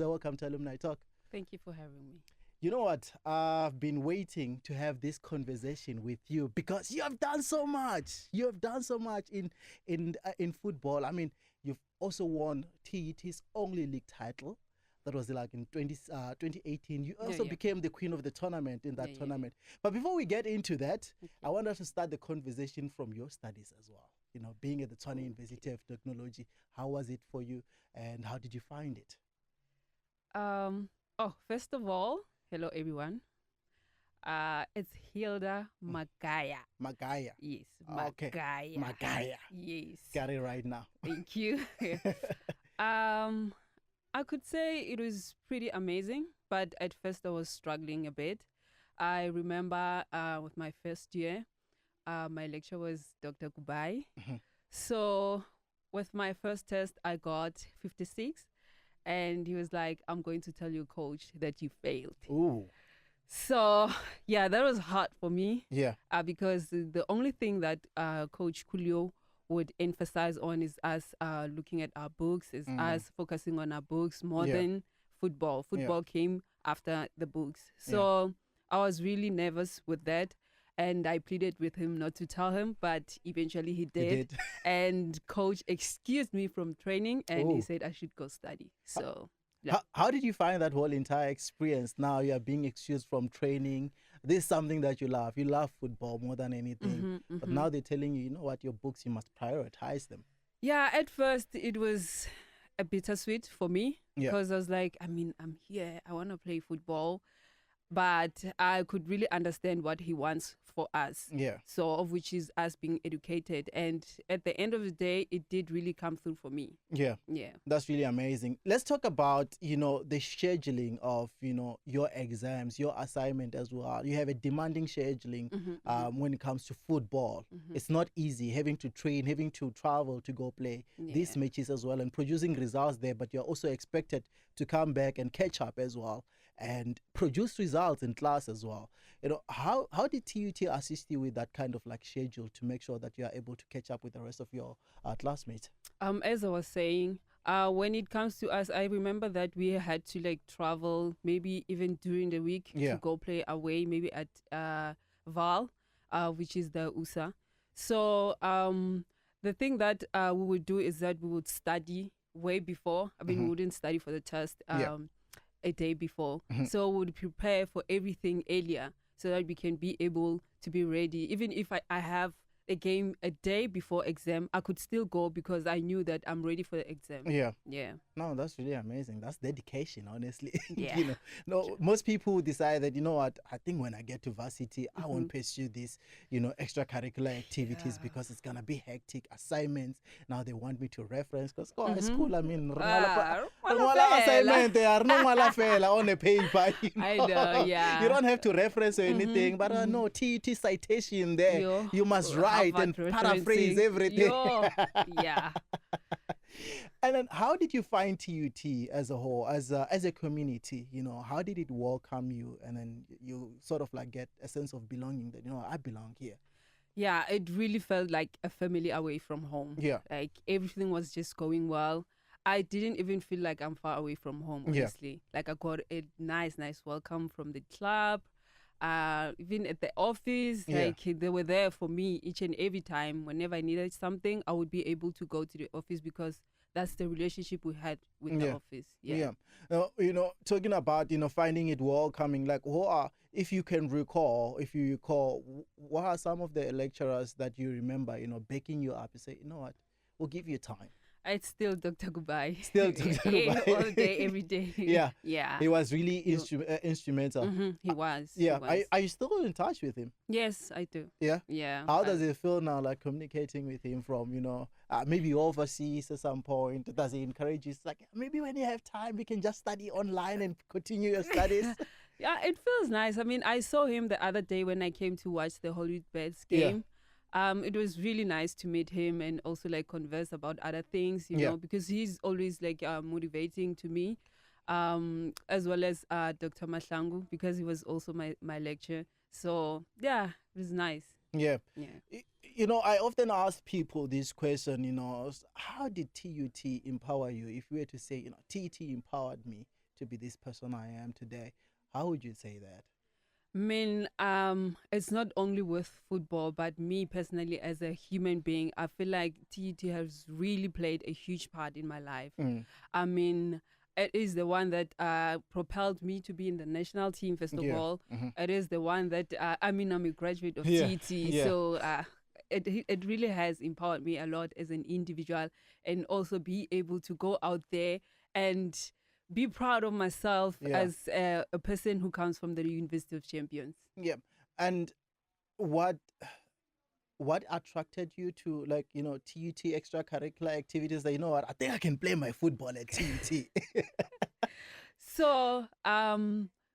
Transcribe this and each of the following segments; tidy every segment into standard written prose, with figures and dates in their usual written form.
Hildah, welcome to Alumni Talk. Thank you for having me. You know what? I've been waiting to have this conversation with you because you have done so much. You have done so much in football. I mean, you've also won TUT's only league title. That was like in 2018. You also became the queen of the tournament in that tournament. But before we get into that, I want us to start the conversation from your studies as well. You know, being at the Tshwane University of Technology, how was it for you and how did you find it? First of all, hello everyone. It's Hildah Magaia. Magaia. Yes, Okay. Magaia. Magaia. Yes. Got it right now. Thank you. I could say it was pretty amazing, but at first I was struggling a bit. I remember with my first year, my lecturer was Dr. Kubai. So with my first test, I got 56. And he was like, I'm going to tell you, coach, that you failed. Ooh. So, yeah, that was hard for me. Yeah. Because the only thing that Coach Kulio would emphasize on is us looking at our books, is us focusing on our books more than football. Football came after the books. So I was really nervous with that. And I pleaded with him not to tell him, but eventually he did. And coach excused me from training and he said I should go study. So, how did you find that whole entire experience? Now you are being excused from training. This is something that you love. You love football more than anything. But now they're telling you, you know what, your books, you must prioritize them. Yeah, at first it was a bittersweet for me because I was like, I mean, I'm here. I want to play football. But I could really understand what he wants for us. Yeah. So, of which is us being educated. And at the end of the day, it did really come through for me. Yeah. Yeah. That's really amazing. Let's talk about, you know, the scheduling of, you know, your exams, your assignment as well. You have a demanding scheduling when it comes to football. It's not easy having to train, having to travel to go play these matches as well and producing results there. But you're also expected to come back and catch up as well and produce results in class as well. You know, how did TUT assist you with that kind of like schedule to make sure that you are able to catch up with the rest of your classmates? As I was saying, when it comes to us, I remember that we had to like travel maybe even during the week to go play away, maybe at Val, which is the USA. So the thing that we would do is that we would study way before. I mean, we wouldn't study for the test a day before. So we would prepare for everything earlier so that we can be able to be ready. Even if I have a game a day before exam, I could still go because I knew that I'm ready for the exam. Yeah. Yeah. No, that's really amazing. That's dedication, honestly. Yeah. You know, no, most people decide that, you know what, I think when I get to varsity, I won't pursue this, you know, extracurricular activities because it's going to be hectic assignments. Now they want me to reference because school, I mean, assignment, they are no on a paper. You know? I know, yeah. You don't have to reference or anything, but no, TUT citation there. You must write and paraphrase everything. Yeah. And then how did you find TUT as a whole, as a community? You know, how did it welcome you? And then you sort of like get a sense of belonging that, you know, I belong here. Yeah, it really felt like a family away from home. Yeah. Like everything was just going well. I didn't even feel like I'm far away from home, honestly. Like I got a nice welcome from the club. Even at the office, like they were there for me each and every time. Whenever I needed something, I would be able to go to the office because that's the relationship we had with the office. Yeah. You know, talking about, you know, finding it welcoming, like if you recall, what are some of the lecturers that you remember, you know, backing you up and say, you know what, we'll give you time. It's still Dr. Gubai. Still Dr. Gubai. All day, every day. Yeah. Yeah. He was really instrumental. He was. Yeah. He was. Are you still in touch with him? Yes, I do. Yeah? Yeah. How does it feel now, like communicating with him from, you know, maybe overseas at some point? Does he encourage you? It's like, maybe when you have time, we can just study online and continue your studies. Yeah, it feels nice. I mean, I saw him the other day when I came to watch the Hollywood Bets game. It was really nice to meet him and also like converse about other things, you know, because he's always like motivating to me, as well as Dr. Mahlangu, because he was also my lecturer. So yeah, it was nice. Yeah. Yeah. You know, I often ask people this question, you know, how did TUT empower you? If we were to say, you know, TUT empowered me to be this person I am today. How would you say that? I mean, it's not only with football, but me personally as a human being, I feel like TUT has really played a huge part in my life. I mean, it is the one that propelled me to be in the national team, first of all. It is the one that, I'm a graduate of TUT, so it really has empowered me a lot as an individual, and also be able to go out there and be proud of myself as a person who comes from the University of Champions. Yeah. And what attracted you to, like, TUT extracurricular activities that, what, I think I can play my football at TUT? So,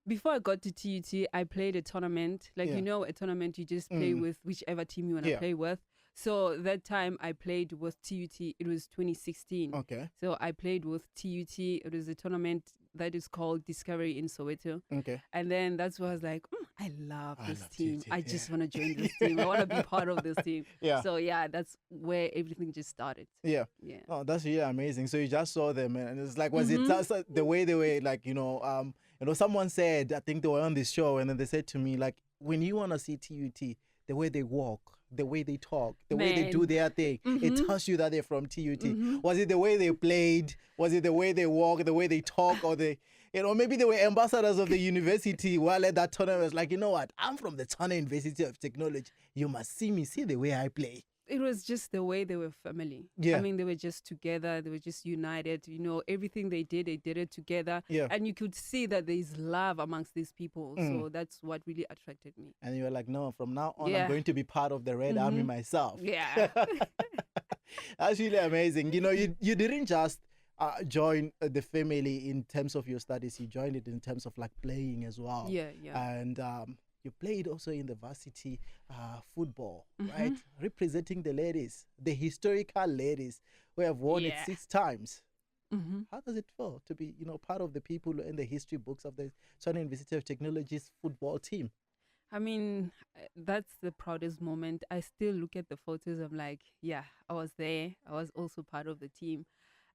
before I got to TUT, I played a tournament. Like, a tournament you just play with whichever team you want to play with. So that time I played with TUT. It was 2016. Okay. So I played with TUT. It was a tournament that is called Discovery in Soweto. Okay. And then that's where I was like, I love this team. TUT, I just want to join this team. I want to be part of this team. Yeah. So that's where everything just started. Yeah. Yeah. Oh, that's really amazing. So you just saw them, and it's like, was it just the way they were, like, someone said, I think they were on this show, and then they said to me, like, when you want to see TUT, the way they walk, the way they talk, the way they do their thing, it tells you that they're from TUT. Was it the way they played? Was it the way they walk, the way they talk, or maybe they were ambassadors of the university while at that tournament? It was like, you know what? I'm from the Tshwane University of Technology. You must see the way I play. It was just the way they were family. Yeah. I mean, they were just together. They were just united. Everything they did it together. Yeah. And you could see that there's love amongst these people. So that's what really attracted me. And you were like, no, from now on, I'm going to be part of the Red Army myself. Yeah. That's really amazing. You didn't just join the family in terms of your studies. You joined it in terms of, like, playing as well. Yeah. And you played also in the Varsity Football, right? Representing the ladies, the historical ladies who have won it 6 times. How does it feel to be, part of the people in the history books of the Tshwane University of Technology's football team? I mean, that's the proudest moment. I still look at the photos. I'm like, I was there. I was also part of the team.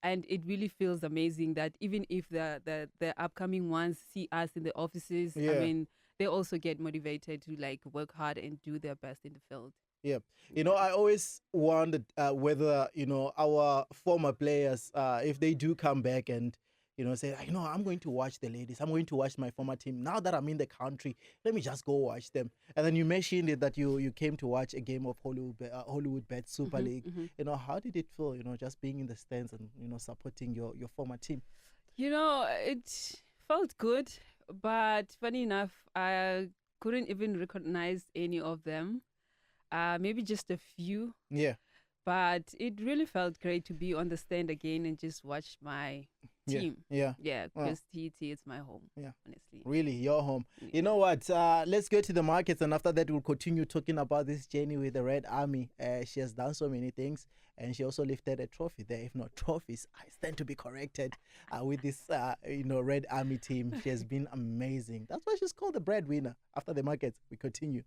And it really feels amazing that even if the upcoming ones see us in the offices, I mean, they also get motivated to, like, work hard and do their best in the field. Yeah. I always wondered whether, our former players, if they do come back and, say, I'm going to watch the ladies. I'm going to watch my former team. Now that I'm in the country, let me just go watch them. And then you mentioned it that you came to watch a game of Hollywood Bet Super League. How did it feel, just being in the stands and, supporting your former team? It felt good. But funny enough, I couldn't even recognize any of them. Maybe just a few. Yeah. But it really felt great to be on the stand again and just watch my team. Yeah. Yeah, because TUT is my home. Yeah. Honestly. Really, your home. Yeah. You know what? Let's go to the markets, and after that, we'll continue talking about this journey with the Red Army. She has done so many things, and she also lifted a trophy there. If not trophies, I stand to be corrected with this, Red Army team. She has been amazing. That's why she's called the breadwinner. After the markets, we continue.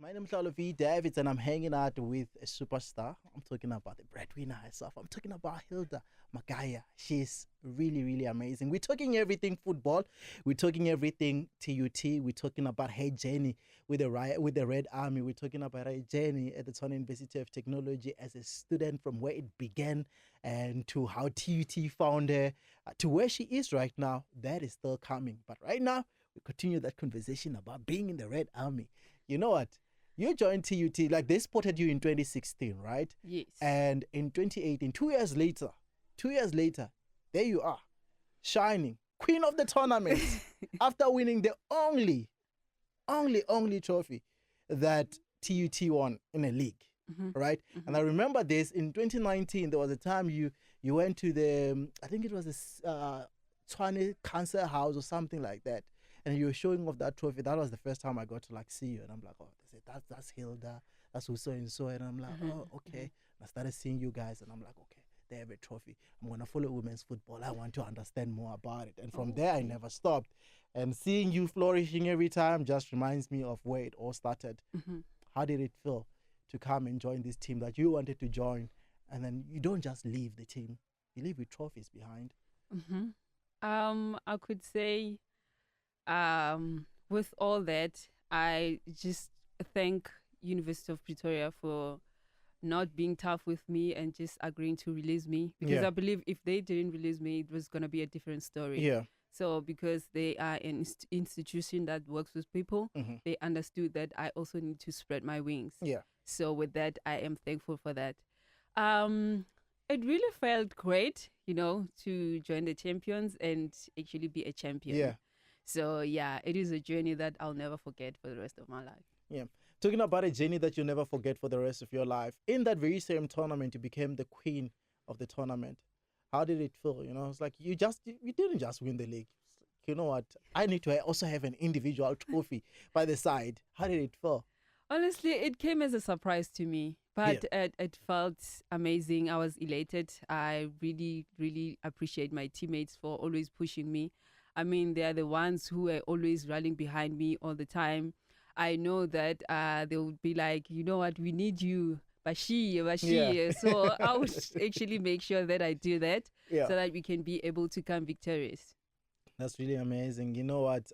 My name is Hildah Davids, and I'm hanging out with a superstar. I'm talking about the breadwinner herself. I'm talking about Hildah Magaia. She's really, really amazing. We're talking everything football. We're talking everything TUT. We're talking about her journey with the Red Army. We're talking about her journey at the Tshwane University of Technology as a student, from where it began and to how TUT found her to where she is right now. That is still coming. But right now, we continue that conversation about being in the Red Army. You know what? You joined TUT, like, they spotted you in 2016, right? Yes. And in 2018, 2 years later, there you are, shining, queen of the tournament, after winning the only trophy that TUT won in a league, right? And I remember this, in 2019, there was a time you went to the, I think it was a Tshwane Cancer House or something like that, and you were showing off that trophy. That was the first time I got to, like, see you, and I'm like, oh, that's Hildah, that's who so and so, and I'm like, oh, okay. And I started seeing you guys, and I'm like, okay, they have a trophy. I'm gonna follow women's football. I want to understand more about it. And from there, I never stopped. And seeing you flourishing every time just reminds me of where it all started. How did it feel to come and join this team that you wanted to join, and then you don't just leave the team, you leave with trophies behind? I could say, with all that, I just thank University of Pretoria for not being tough with me and just agreeing to release me, because Yeah. I believe if they didn't release me, it was gonna be a different story. Yeah. So because they are an institution that works with people, they understood that I also need to spread my wings. Yeah. So with that, I am thankful for that. Um, it really felt great, to join the champions and actually be a champion. Yeah. So yeah, it is a journey that I'll never forget for the rest of my life. Yeah. Talking about a journey that you'll never forget for the rest of your life. In that very same tournament, you became the queen of the tournament. How did it feel? It's like you didn't just win the league. It's like, you know what? I need to also have an individual trophy by the side. How did it feel? Honestly, it came as a surprise to me, but it felt amazing. I was elated. I really, really appreciate my teammates for always pushing me. I mean, they are the ones who are always rallying behind me all the time. I know that they would be like, you know what, we need you, Bashi, Bashi. Yeah. So I would actually make sure that I do that Yeah. so that we can be able to come victorious. That's really amazing. You know what?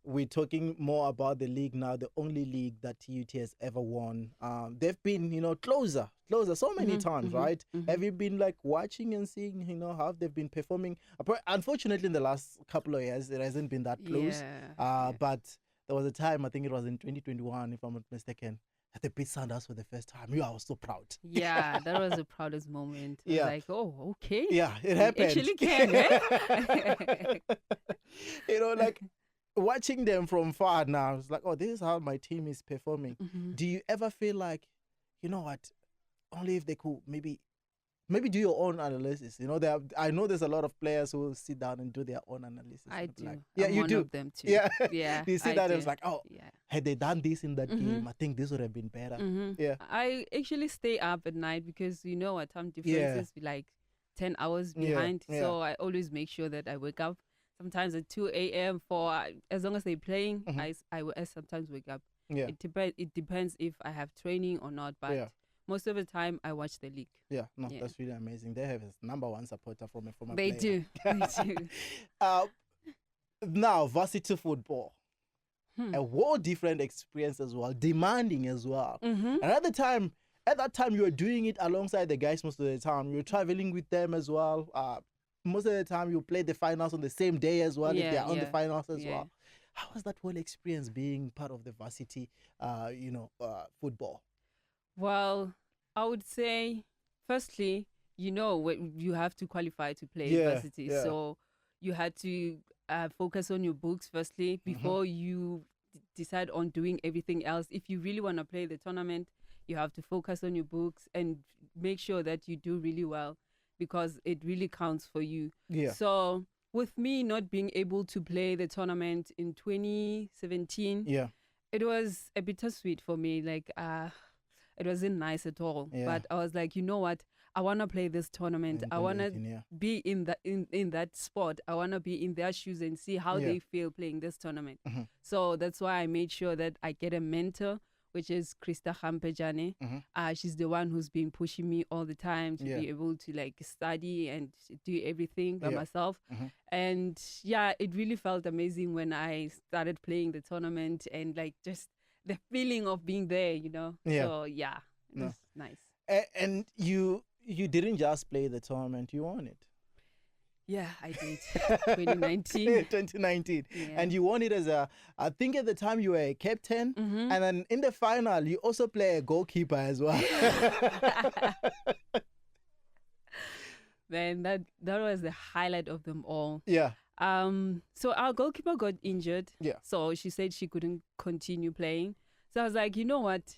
We're talking more about the league now, the only league that TUT has ever won. They've been, closer so many times, right? Have you been like watching and seeing, how they've been performing? Unfortunately, in the last couple of years, it hasn't been that close. But there was a time, I think it was in 2021, if I'm not mistaken, that they beat Sanders for the first time. I was so proud. Yeah, that was the proudest moment. I was like, oh, okay. Yeah, it happened. Actually can, eh? Like watching them from far now, it's like, oh, this is how my team is performing. Do you ever feel like, you know what, only if they could maybe do your own analysis? I know there's a lot of players who sit down and do their own analysis. I do. Like, I'm you one do. of them too. Yeah. Yeah. You see I that do. it's like, oh, yeah. Had they done this in that game, I think this would have been better. Yeah. I actually stay up at night because our time differences be like 10 hours behind. Yeah. So I always make sure that I wake up sometimes at 2 a.m. for as long as they're playing. I will sometimes wake up. Yeah. It depends if I have training or not, but most of the time I watch the league. Yeah, no, that's really amazing. They have a number one supporter from a former They player. do. They do. Now, Varsity Football. A whole different experience as well, demanding as well. And at that time, you were doing it alongside the guys most of the time. You were traveling with them as well. Most of the time, you played the finals on the same day as well, if they're on the finals as well. How was that whole experience being part of the Varsity, football? Well, I would say, firstly, you have to qualify to play varsity. Yeah. So you had to focus on your books firstly before you decide on doing everything else. If you really want to play the tournament, you have to focus on your books and make sure that you do really well, because it really counts for you. Yeah. So with me not being able to play the tournament in 2017, it was a bittersweet for me. Like, it wasn't nice at all. Yeah. But I was like, you know what? I want to play this tournament. I want to be in that spot. I want to be in their shoes and see how they feel playing this tournament. So that's why I made sure that I get a mentor, which is Krista Hampejane. She's the one who's been pushing me all the time to be able to like study and do everything by myself. And it really felt amazing when I started playing the tournament and like just the feeling of being there, So it was nice. And you didn't just play the tournament, you won it. Yeah, I did. 2019. 2019. Yeah. And you won it as I think at the time you were a captain. And then in the final, you also play a goalkeeper as well. Man, that was the highlight of them all. Yeah. So our goalkeeper got injured. Yeah. So she said she couldn't continue playing. So I was like, you know what?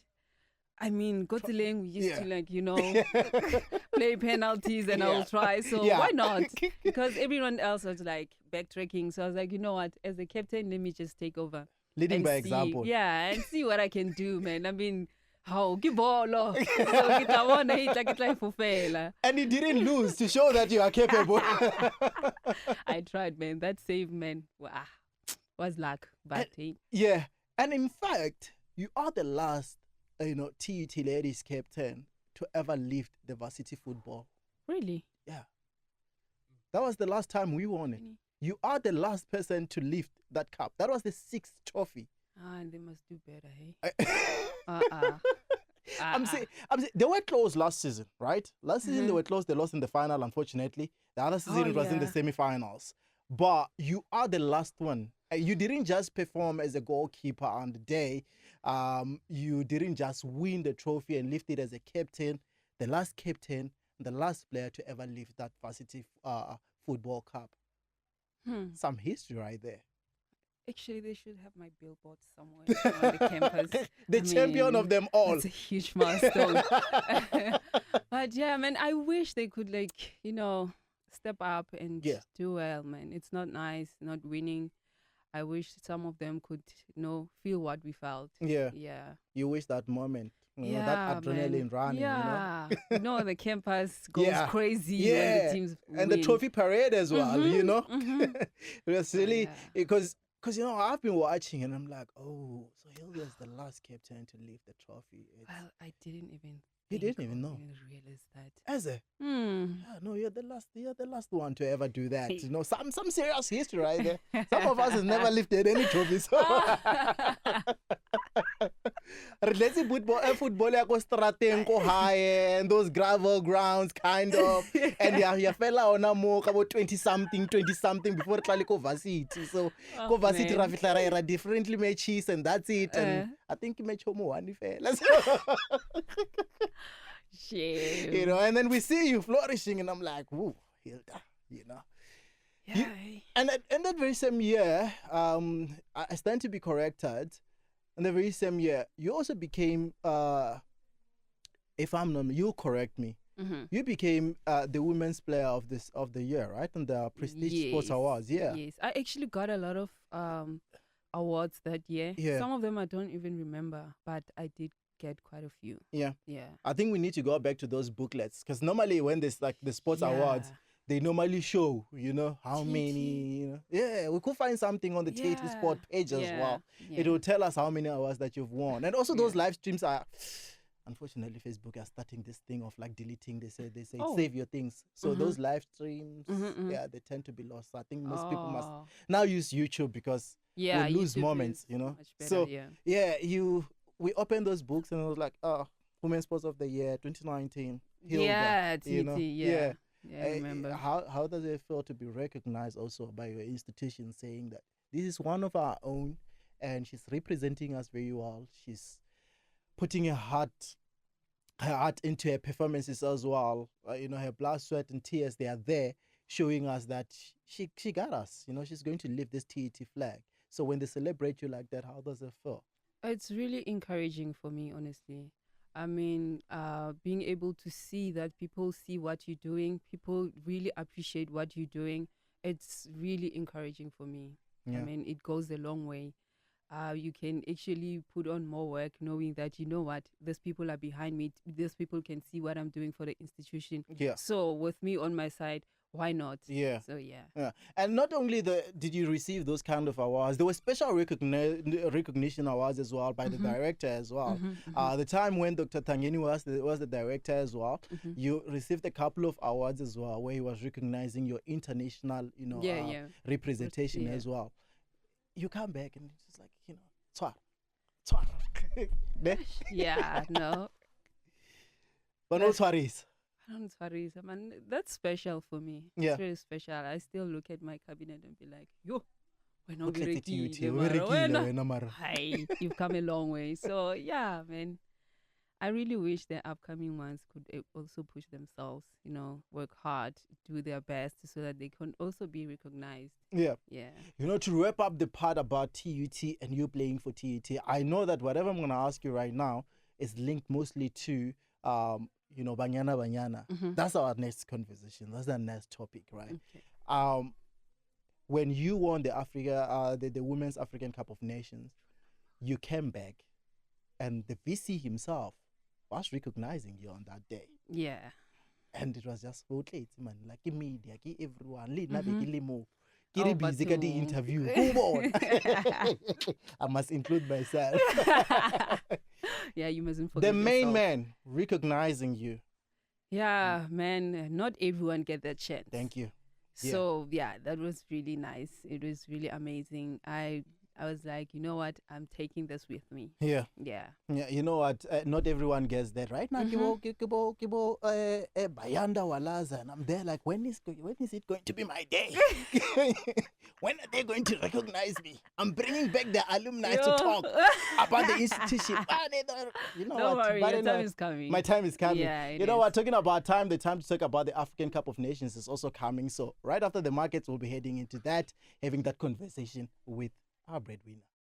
I mean, Gotileng, we used to play penalties and I'll try. So why not? Because everyone else was like backtracking. So I was like, you know what? As a captain, let me just take over. Leading by example. Yeah, and see what I can do, man. I mean, how give ball. And you didn't lose to show that you are capable. I tried, man. That save, man, was luck. But yeah, and in fact, you are the last TUT ladies captain to ever lift the Varsity Football. Really? Yeah. That was the last time we won it. You are the last person to lift that cup. That was the 6th trophy. And they must do better, hey? I'm saying they were close last season, right? Last season they were close. They lost in the final, unfortunately. The other season it was in the semi-finals. But you are the last one. You didn't just perform as a goalkeeper on the day. You didn't just win the trophy and lift it as a captain. The last captain, the last player to ever lift that Varsity Football Cup. Some history right there. Actually, they should have my billboard somewhere on the campus. The champion of them all. It's a huge milestone. But yeah, man, I wish they could, like, step up and do well, man. It's not nice not winning. I wish some of them could, feel what we felt. Yeah. Yeah. You wish that moment. That adrenaline running, Yeah. The campus goes crazy when the teams win. And the trophy parade as well, It was really, because I've been watching and I'm like, oh, so Hilda's the last captain to lift the trophy. Well, I didn't even. You didn't even know. I didn't realize that. As a? Yeah, no, you're the last one to ever do that. Some serious history right there. Some of us has never lifted any trophies. Let's see football high and those gravel grounds kind of, and you fella on a more about 20 something before go varsity. So go varsity rafitla differently matches and that's it. And I think match homo one fella. Shame. And then we see you flourishing and I'm like, woo, Hilda, Yeah. And that very same year, I stand to be corrected. And the very same year, you also became, if I'm not, you correct me. You became the women's player of the year, right? On the Prestige Sports Awards, Yes, I actually got a lot of awards that year. Yeah. Some of them I don't even remember, but I did get quite a few. Yeah. Yeah. I think we need to go back to those booklets because normally when there's like the sports awards, they normally show, how many, we could find something on the TUT sport page as well. It will tell us how many awards that you've won. And also those live streams are, unfortunately, Facebook are starting this thing of like deleting. They say save your things. So those live streams, they tend to be lost. So I think most people must now use YouTube because we lose YouTube moments, much better, So we opened those books and it was like, Women's Sports of the Year, 2019. Hilda, TT, I remember. How does it feel to be recognized also by your institution saying that this is one of our own and she's representing us very well? She's putting her heart into her performances as well. Her blood, sweat and tears, they are there showing us that she got us. She's going to lift this TET flag. So when they celebrate you like that, how does it feel? It's really encouraging for me, honestly. I mean, being able to see that people see what you're doing, people really appreciate what you're doing, it's really encouraging for me. Yeah. I mean, it goes a long way. You can actually put on more work knowing that, these people are behind me. These people can see what I'm doing for the institution. Yeah. So with me on my side, why not? Yeah. So, yeah. And not only did you receive those kind of awards, there were special recognition awards as well by the director as well. The time when Dr. Tshwane was the director as well, you received a couple of awards as well where he was recognizing your international, representation as well. You come back and it's just like, Tshwane. Yeah, no. But no Tshwaris. Man, that's special for me. Yeah. It's really special. I still look at my cabinet and be like, yo, hi, you've come a long way. So yeah, man, I really wish the upcoming ones could also push themselves, work hard, do their best so that they can also be recognized. Yeah. Yeah. To wrap up the part about TUT and you playing for TUT, I know that whatever I'm going to ask you right now is linked mostly to Banyana. That's our next conversation. That's the next topic, right? Okay. When you won the Women's African Cup of Nations, you came back, and the VC himself was recognizing you on that day. Yeah. And it was just so late, man. Like media, everyone, busy the interview. I must include myself. Yeah, you mustn't forget the main yourself. man recognizing you. Yeah, man, not everyone get that chance. Thank you. So yeah, that was really nice. It was really amazing. I was like, you know what? I'm taking this with me. Yeah. Yeah. Yeah, you know what? Not everyone gets that right now. Kibo, Bayanda Walaza, and I'm there like, when is it going to be my day? When are they going to recognize me? I'm bringing back the alumni to talk about the institution. You know Don't what? worry, your time is coming. My time is coming. Yeah, you know what? Talking about time, the time to talk about the African Cup of Nations is also coming. So right after the markets, we'll be heading into that, having that conversation with our breadwinner.